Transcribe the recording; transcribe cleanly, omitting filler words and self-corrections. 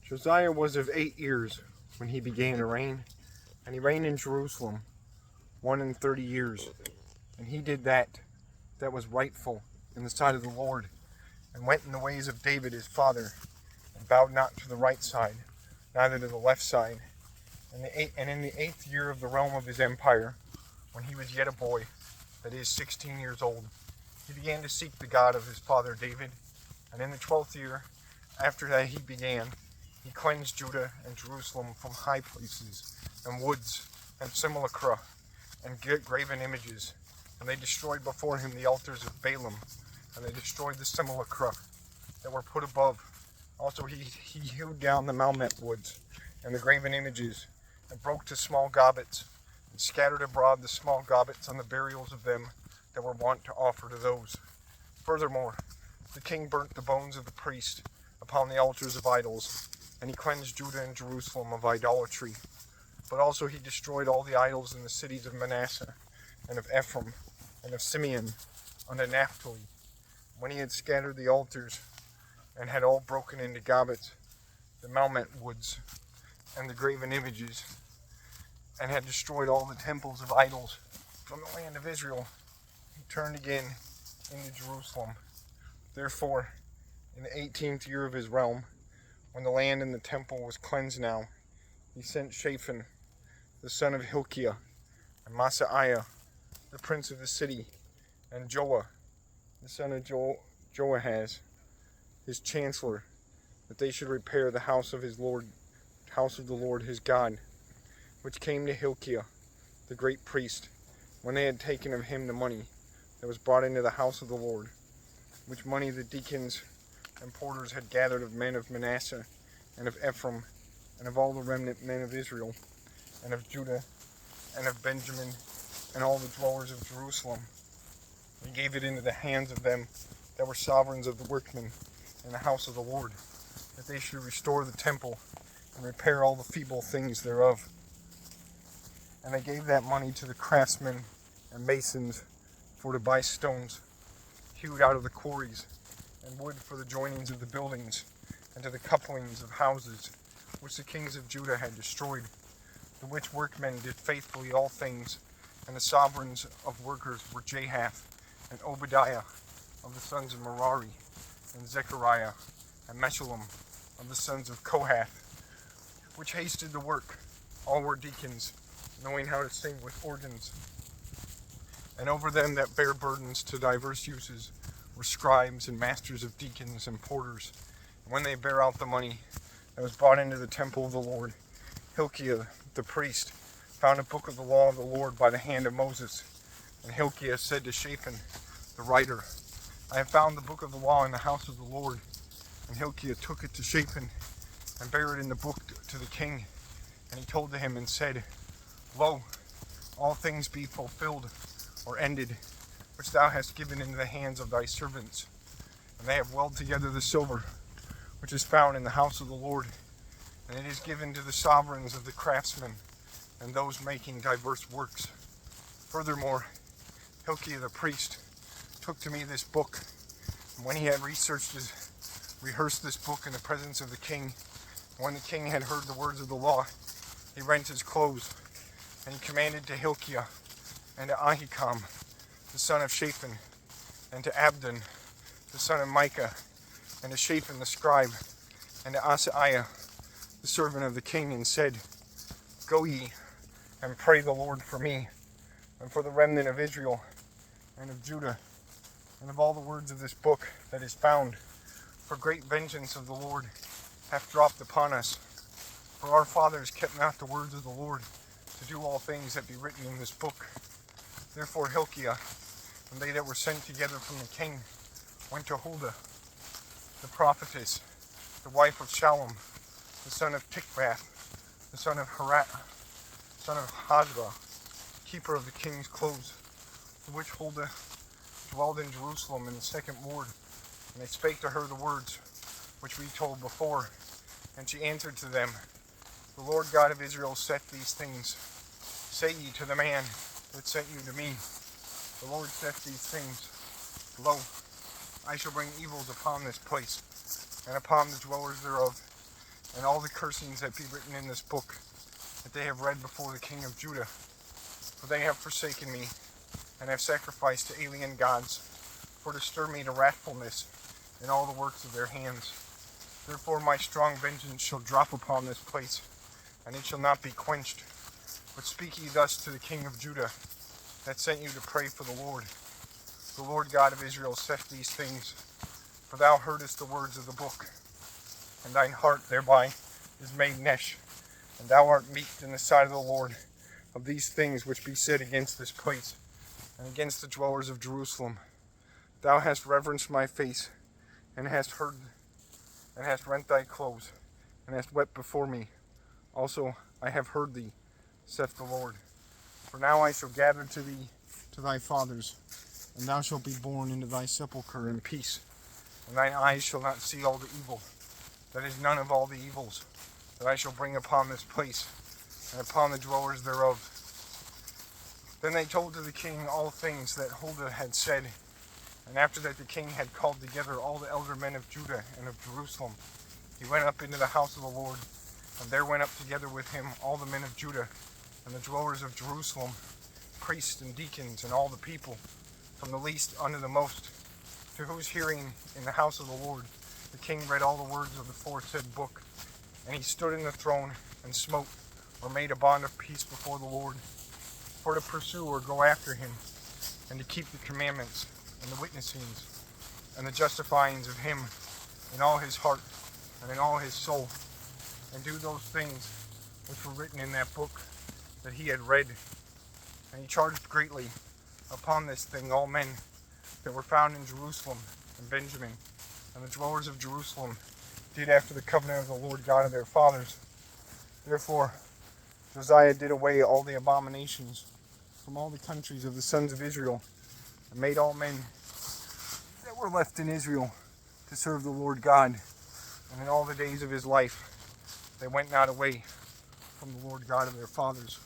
Josiah was of 8 years when he began to reign, and he reigned in Jerusalem 31 years. And he did that was rightful in the sight of the Lord, and went in the ways of David his father, and bowed not to the right side, neither to the left side. And in the 8th year of the realm of his empire, when he was yet a boy, that is 16 years old, he began to seek the God of his father David. And in the 12th year, after that he cleansed Judah and Jerusalem from high places, and woods, and simulacra, and graven images. And they destroyed before him the altars of Balaam, and they destroyed the simulacra that were put above. Also he hewed down the malmet woods, and the graven images, and broke to small gobbets, and scattered abroad the small gobbets on the burials of them that were wont to offer to those. Furthermore, the king burnt the bones of the priest upon the altars of idols, and he cleansed Judah and Jerusalem of idolatry. But also he destroyed all the idols in the cities of Manasseh, and of Ephraim, and of Simeon, unto Naphtali. When he had scattered the altars, and had all broken into gobbets, the malmet woods, and the graven images, and had destroyed all the temples of idols from the land of Israel, he turned again into Jerusalem. Therefore, in the 18th year of his realm, when the land and the temple was cleansed now, he sent Shaphan, the son of Hilkiah, and Maaseiah, the prince of the city, and Joah, the son of Joahaz, his chancellor, that they should repair the house of the Lord his God, which came to Hilkiah, the great priest, when they had taken of him the money that was brought into the house of the Lord, which money the deacons and porters had gathered of men of Manasseh, and of Ephraim, and of all the remnant men of Israel, and of Judah, and of Benjamin, and all the dwellers of Jerusalem. He gave it into the hands of them that were sovereigns of the workmen in the house of the Lord, that they should restore the temple, and repair all the feeble things thereof. And they gave that money to the craftsmen and masons for to buy stones hewed out of the quarries, and wood for the joinings of the buildings, and to the couplings of houses, which the kings of Judah had destroyed, the which workmen did faithfully all things. And the sovereigns of workers were Jahath, and Obadiah of the sons of Merari, and Zechariah, and Meshullam of the sons of Kohath, which hasted the work. All were deacons, knowing how to sing with organs. And over them that bare burdens to diverse uses were scribes and masters of deacons and porters. And when they bare out the money that was brought into the temple of the Lord, Hilkiah the priest found a book of the law of the Lord by the hand of Moses. And Hilkiah said to Shaphan the writer, I have found the book of the law in the house of the Lord. And Hilkiah took it to Shaphan, and bare it in the book to the king. And he told to him and said, Lo, all things be fulfilled or ended, which thou hast given into the hands of thy servants. And they have welled together the silver, which is found in the house of the Lord, and it is given to the sovereigns of the craftsmen, and those making diverse works. Furthermore, Hilkiah the priest took to me this book, and when he had rehearsed this book in the presence of the king, and when the king had heard the words of the law, he rent his clothes, and he commanded to Hilkiah, and to Ahikam, the son of Shaphan, and to Abdon, the son of Micah, and to Shaphan the scribe, and to Asaiah, the servant of the king, and said, Go ye, and pray the Lord for me, and for the remnant of Israel, and of Judah, and of all the words of this book that is found. For great vengeance of the Lord hath dropped upon us. For our fathers kept not the words of the Lord, to do all things that be written in this book. Therefore Hilkiah, and they that were sent together from the king, went to Huldah, the prophetess, the wife of Shallum, the son of Tikvath, the son of Harat, son of Hajra, keeper of the king's clothes, the which Huldah dwelled in Jerusalem in the second ward. And they spake to her the words which we told before. And she answered to them, The Lord God of Israel saith these things. Say ye to the man that sent you to me, The Lord saith these things. Lo, I shall bring evils upon this place, and upon the dwellers thereof, and all the cursings that be written in this book, that they have read before the king of Judah. For they have forsaken me, and have sacrificed to alien gods, for to stir me to wrathfulness in all the works of their hands. Therefore my strong vengeance shall drop upon this place, and it shall not be quenched. But speak ye thus to the king of Judah, that sent you to pray for the Lord God of Israel saith these things, for thou heardest the words of the book, and thine heart thereby is made nesh, and thou art meek in the sight of the Lord of these things which be said against this place, and against the dwellers of Jerusalem. Thou hast reverenced my face, and hast heard, and hast rent thy clothes, and hast wept before me. Also I have heard thee, saith the Lord. For now I shall gather to thee to thy fathers, and thou shalt be borne into thy sepulchre in peace, and thine eyes shall not see all the evil, that is none of all the evils, that I shall bring upon this place, and upon the dwellers thereof. Then they told to the king all things that Huldah had said, and after that the king had called together all the elder men of Judah and of Jerusalem, he went up into the house of the Lord, and there went up together with him all the men of Judah, and the dwellers of Jerusalem, priests and deacons, and all the people, from the least unto the most, to whose hearing in the house of the Lord the king read all the words of the foresaid book. And he stood in the throne, and smote, or made a bond of peace before the Lord, for to pursue or go after him, and to keep the commandments, and the witnessings, and the justifyings of him in all his heart, and in all his soul, and do those things which were written in that book that he had read. And he charged greatly upon this thing all men that were found in Jerusalem and Benjamin, and the dwellers of Jerusalem did after the covenant of the Lord God of their fathers. Therefore Josiah did away all the abominations from all the countries of the sons of Israel, and made all men that were left in Israel to serve the Lord God. And in all the days of his life they went not away from the Lord God of their fathers.